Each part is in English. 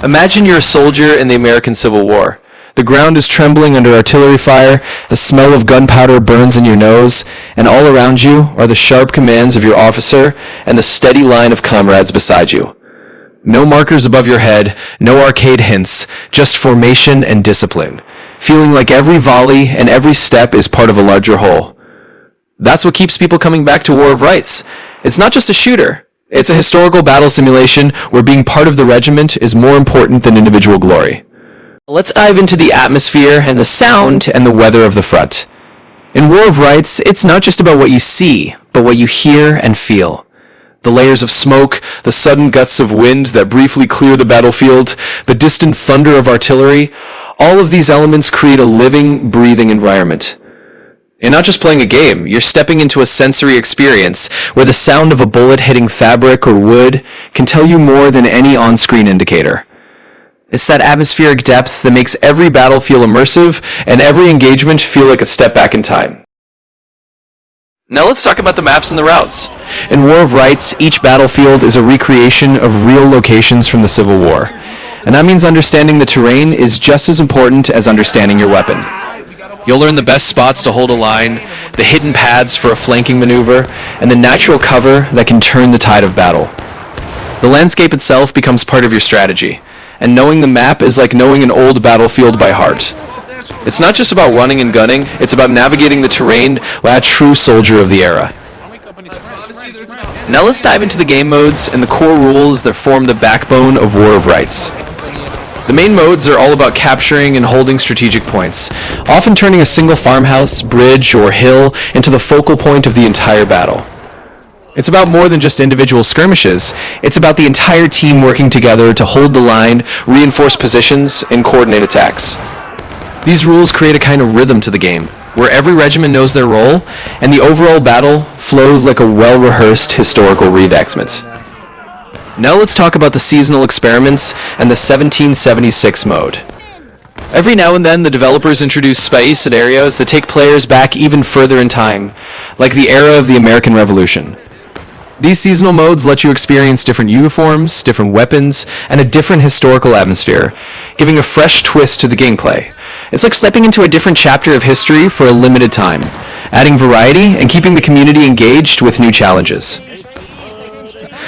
Imagine you're a soldier in the American Civil War. The ground is trembling under artillery fire, the smell of gunpowder burns in your nose, and all around you are the sharp commands of your officer and the steady line of comrades beside you. No markers above your head, no arcade hints, just formation and discipline, feeling like every volley and every step is part of a larger whole. That's what keeps people coming back to War of Rights. It's not just a shooter. It's a historical battle simulation where being part of the regiment is more important than individual glory. Let's dive into the atmosphere and the sound and the weather of the front. In War of Rights, it's not just about what you see, but what you hear and feel. The layers of smoke, the sudden gusts of wind that briefly clear the battlefield, the distant thunder of artillery, all of these elements create a living, breathing environment. You're not just playing a game, you're stepping into a sensory experience where the sound of a bullet hitting fabric or wood can tell you more than any on-screen indicator. It's that atmospheric depth that makes every battle feel immersive and every engagement feel like a step back in time. Now let's talk about the maps and the routes. In War of Rights, each battlefield is a recreation of real locations from the Civil War. And that means understanding the terrain is just as important as understanding your weapon. You'll learn the best spots to hold a line, the hidden paths for a flanking maneuver, and the natural cover that can turn the tide of battle. The landscape itself becomes part of your strategy, and knowing the map is like knowing an old battlefield by heart. It's not just about running and gunning, it's about navigating the terrain like a true soldier of the era. Now let's dive into the game modes and the core rules that form the backbone of War of Rights. The main modes are all about capturing and holding strategic points, often turning a single farmhouse, bridge, or hill into the focal point of the entire battle. It's about more than just individual skirmishes, it's about the entire team working together to hold the line, reinforce positions, and coordinate attacks. These rules create a kind of rhythm to the game, where every regiment knows their role, and the overall battle flows like a well-rehearsed historical reenactment. Now let's talk about the seasonal experiments and the 1776 mode. Every now and then the developers introduce space scenarios that take players back even further in time, like the era of the American Revolution. These seasonal modes let you experience different uniforms, different weapons, and a different historical atmosphere, giving a fresh twist to the gameplay. It's like stepping into a different chapter of history for a limited time, adding variety and keeping the community engaged with new challenges.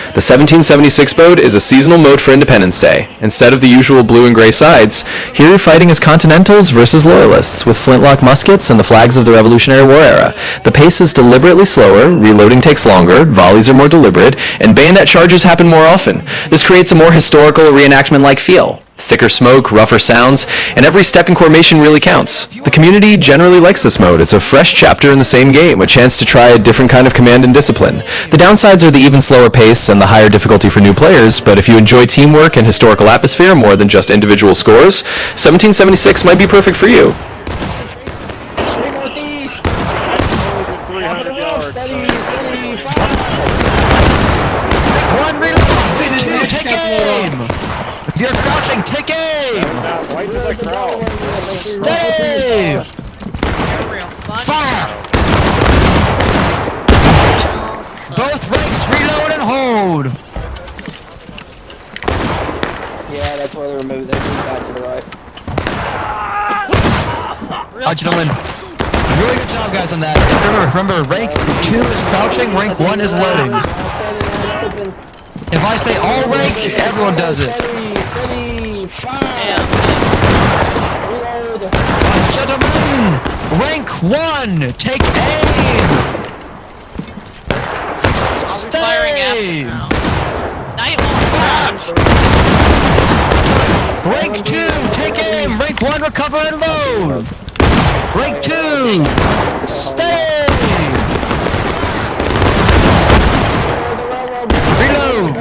The 1776 mode is a seasonal mode for Independence Day. Instead of the usual blue and gray sides, here you're fighting as Continentals versus Loyalists, with flintlock muskets and the flags of the Revolutionary War era. The pace is deliberately slower, reloading takes longer, volleys are more deliberate, and bayonet charges happen more often. This creates a more historical reenactment-like feel. Thicker smoke, rougher sounds, and every step in formation really counts. The community generally likes this mode. It's a fresh chapter in the same game, a chance to try a different kind of command and discipline. The downsides are the even slower pace and the higher difficulty for new players, but if you enjoy teamwork and historical atmosphere more than just individual scores, 1776 might be perfect for you. If you're crouching, take aim! Stay! Fire! Both ranks reload and hold! Yeah, that's why they're moving back to the right. Alright, gentlemen. Really good job, guys, on that. Remember, rank 2 is crouching, rank 1 is loading. If I say all rank, everyone does it. Steady, fire! Gentlemen, rank 1, take aim! Stay! Rank 2, take aim! Rank 1, recover and load! Rank 2, stay! Reload!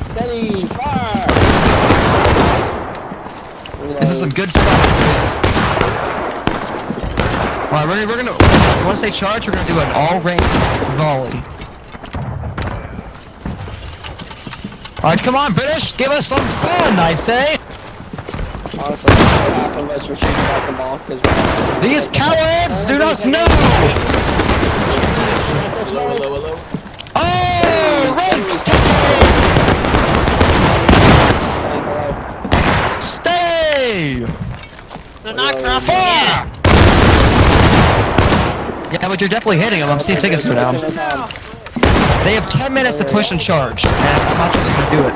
Steady, fire! This is some good stuff, boys. Alright, we're gonna, once they charge, we're gonna do an all-rank volley. Alright, come on, British, give us some fun, I say! Honestly, half of us are shooting at them all because these cowards do not know! Oh, ranks! but you're definitely hitting them. I'm seeing tickets go down. They have 10 minutes to push and charge, and I'm not sure they're going to do it.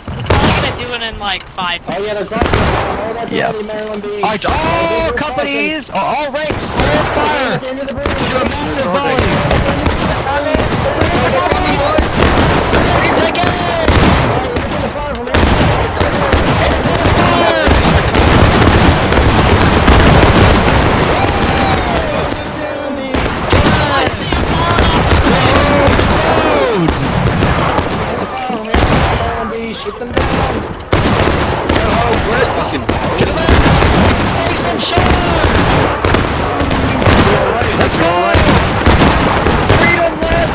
Probably gonna do it in like 5 minutes. Oh yeah, they're crossing. Yeah. Alright, all companies, all ranks, all fire! To do a massive volley! Stick it! Shoot them down. Let's go! Freedom, lads!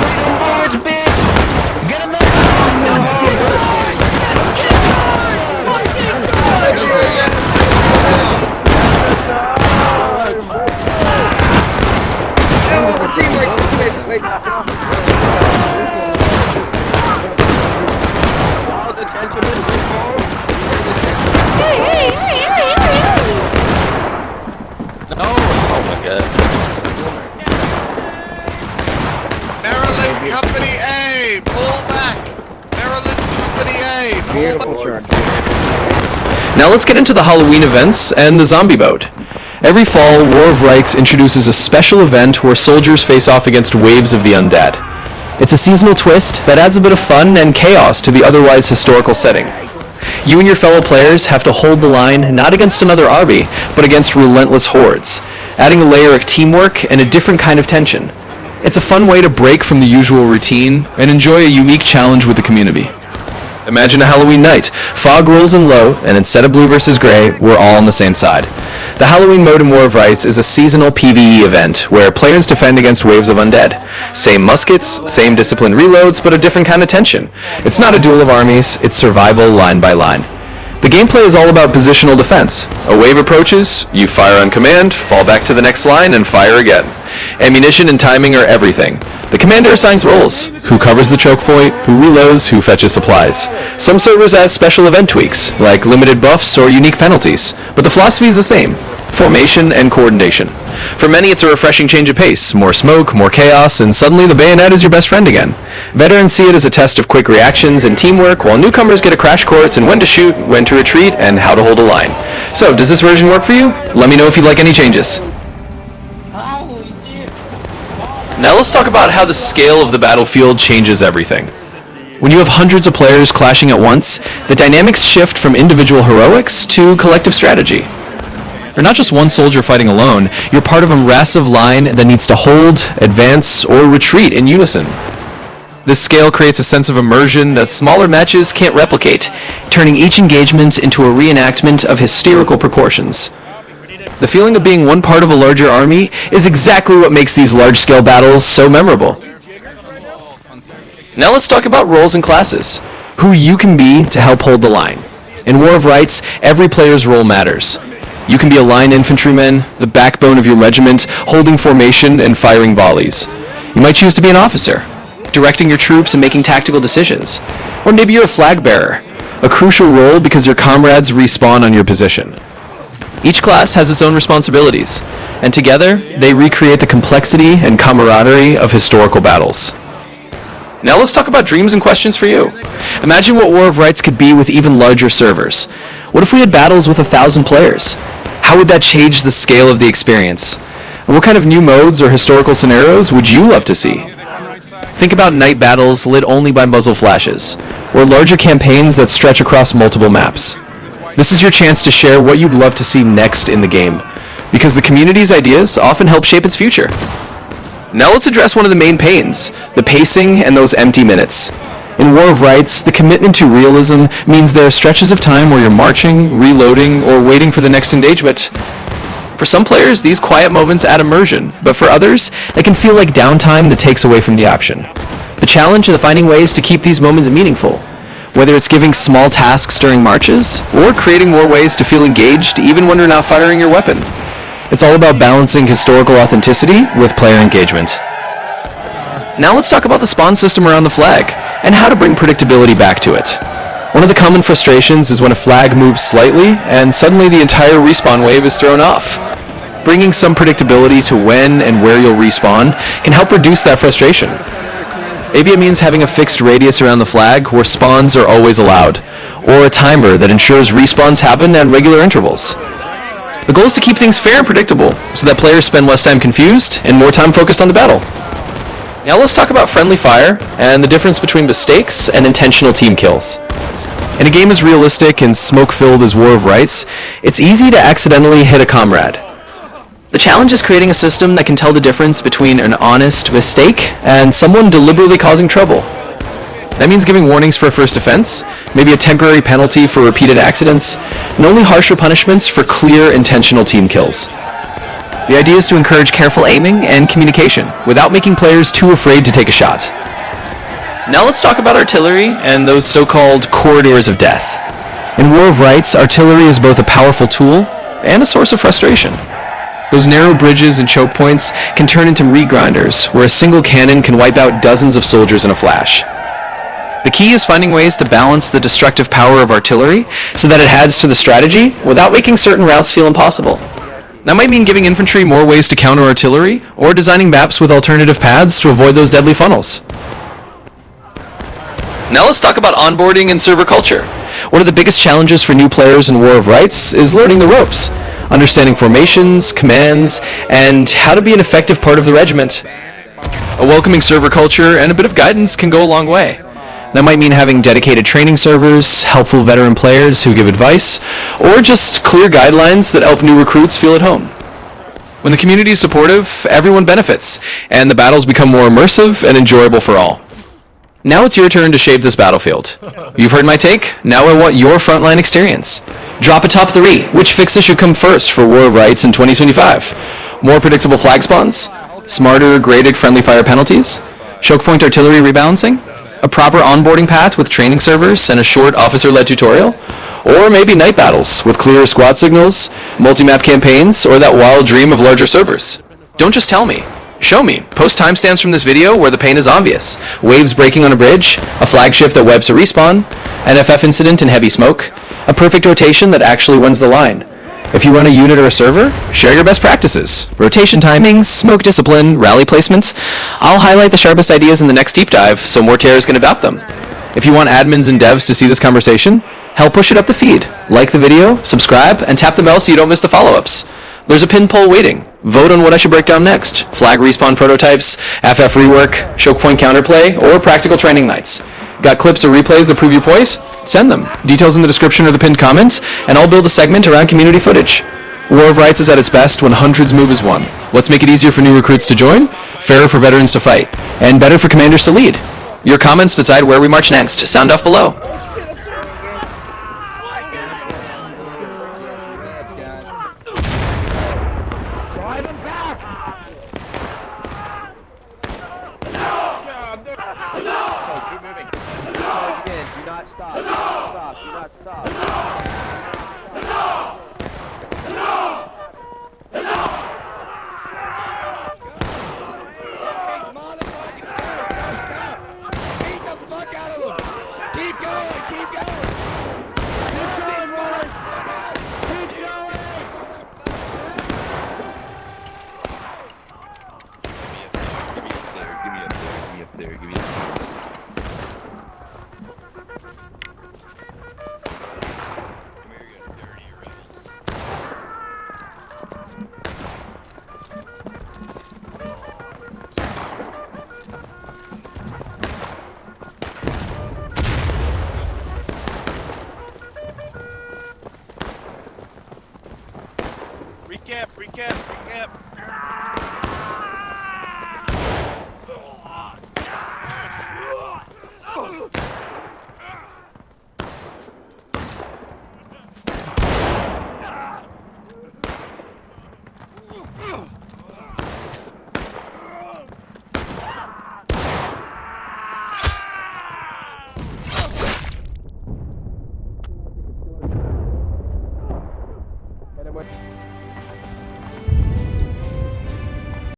Freedom boards, big! Get him there! No, teamwork, wait. Maryland Company A, pull back! Maryland Company A, Beautiful charge. Now let's get into the Halloween events and the zombie mode. Every fall, War of Rights introduces a special event where soldiers face off against waves of the undead. It's a seasonal twist that adds a bit of fun and chaos to the otherwise historical setting. You and your fellow players have to hold the line not against another army, but against relentless hordes, adding a layer of teamwork and a different kind of tension. It's a fun way to break from the usual routine and enjoy a unique challenge with the community. Imagine a Halloween night. Fog rolls in low, and instead of blue versus gray, we're all on the same side. The Halloween mode in War of Rights is a seasonal PvE event where players defend against waves of undead. Same muskets, same disciplined reloads, but a different kind of tension. It's not a duel of armies, it's survival line by line. The gameplay is all about positional defense. A wave approaches, you fire on command, fall back to the next line, and fire again. Ammunition and timing are everything. The commander assigns roles: who covers the choke point, who reloads, who fetches supplies. Some servers add special event tweaks, like limited buffs or unique penalties, but the philosophy is the same: formation and coordination. For many, it's a refreshing change of pace: more smoke, more chaos, and suddenly the bayonet is your best friend again. Veterans see it as a test of quick reactions and teamwork, while newcomers get a crash course in when to shoot, when to retreat, and how to hold a line. So, does this version work for you? Let me know if you'd like any changes. Now let's talk about how the scale of the battlefield changes everything. When you have hundreds of players clashing at once, the dynamics shift from individual heroics to collective strategy. You're not just one soldier fighting alone, you're part of a massive line that needs to hold, advance, or retreat in unison. This scale creates a sense of immersion that smaller matches can't replicate, turning each engagement into a reenactment of hysterical proportions. The feeling of being one part of a larger army is exactly what makes these large-scale battles so memorable. Now let's talk about roles and classes. Who you can be to help hold the line. In War of Rights, every player's role matters. You can be a line infantryman, the backbone of your regiment, holding formation and firing volleys. You might choose to be an officer, directing your troops and making tactical decisions. Or maybe you're a flag bearer, a crucial role because your comrades respawn on your position. Each class has its own responsibilities, and together, they recreate the complexity and camaraderie of historical battles. Now let's talk about dreams and questions for you. Imagine what War of Rights could be with even larger servers. What if we had battles with 1,000 players? How would that change the scale of the experience? And what kind of new modes or historical scenarios would you love to see? Think about night battles lit only by muzzle flashes, or larger campaigns that stretch across multiple maps. This is your chance to share what you'd love to see next in the game, because the community's ideas often help shape its future. Now let's address one of the main pains: the pacing and those empty minutes. In War of Rights, the commitment to realism means there are stretches of time where you're marching, reloading, or waiting for the next engagement. For some players, these quiet moments add immersion, but for others, they can feel like downtime that takes away from the action. The challenge is finding ways to keep these moments meaningful, whether it's giving small tasks during marches, or creating more ways to feel engaged even when you're not firing your weapon. It's all about balancing historical authenticity with player engagement. Now let's talk about the spawn system around the flag, and how to bring predictability back to it. One of the common frustrations is when a flag moves slightly and suddenly the entire respawn wave is thrown off. Bringing some predictability to when and where you'll respawn can help reduce that frustration. Maybe it means having a fixed radius around the flag where spawns are always allowed, or a timer that ensures respawns happen at regular intervals. The goal is to keep things fair and predictable, so that players spend less time confused and more time focused on the battle. Now let's talk about friendly fire and the difference between mistakes and intentional team kills. In a game as realistic and smoke-filled as War of Rights, it's easy to accidentally hit a comrade. The challenge is creating a system that can tell the difference between an honest mistake and someone deliberately causing trouble. That means giving warnings for a first offense, maybe a temporary penalty for repeated accidents, and only harsher punishments for clear intentional team kills. The idea is to encourage careful aiming and communication without making players too afraid to take a shot. Now let's talk about artillery and those so-called corridors of death. In War of Rights, artillery is both a powerful tool and a source of frustration. Those narrow bridges and choke points can turn into meat grinders, where a single cannon can wipe out dozens of soldiers in a flash. The key is finding ways to balance the destructive power of artillery so that it adds to the strategy without making certain routes feel impossible. That might mean giving infantry more ways to counter artillery, or designing maps with alternative paths to avoid those deadly funnels. Now let's talk about onboarding and server culture. One of the biggest challenges for new players in War of Rights is learning the ropes, understanding formations, commands, and how to be an effective part of the regiment. A welcoming server culture and a bit of guidance can go a long way. That might mean having dedicated training servers, helpful veteran players who give advice, or just clear guidelines that help new recruits feel at home. When the community is supportive, everyone benefits, and the battles become more immersive and enjoyable for all. Now it's your turn to shape this battlefield. You've heard my take, now I want your frontline experience. Drop a top 3. Which fixes should come first for War of Rights in 2025? More predictable flag spawns? Smarter, graded friendly fire penalties? Choke point artillery rebalancing? A proper onboarding path with training servers and a short officer-led tutorial? Or maybe night battles with clearer squad signals, multi-map campaigns, or that wild dream of larger servers? Don't just tell me. Show me. Post timestamps from this video where the pain is obvious. Waves breaking on a bridge, a flag shift that webs a respawn, an FF incident in heavy smoke, a perfect rotation that actually wins the line. If you run a unit or a server, share your best practices. Rotation timings, smoke discipline, rally placements. I'll highlight the sharpest ideas in the next deep dive so more TRs can adopt them. If you want admins and devs to see this conversation, help push it up the feed. Like the video, subscribe, and tap the bell so you don't miss the follow-ups. There's a pin poll waiting. Vote on what I should break down next. Flag respawn prototypes, FF rework, choke point counterplay, or practical training nights. Got clips or replays that prove your poise? Send them. Details in the description or the pinned comments, and I'll build a segment around community footage. War of Rights is at its best when hundreds move as one. Let's make it easier for new recruits to join, fairer for veterans to fight, and better for commanders to lead. Your comments decide where we march next. Sound off below. Give me up there.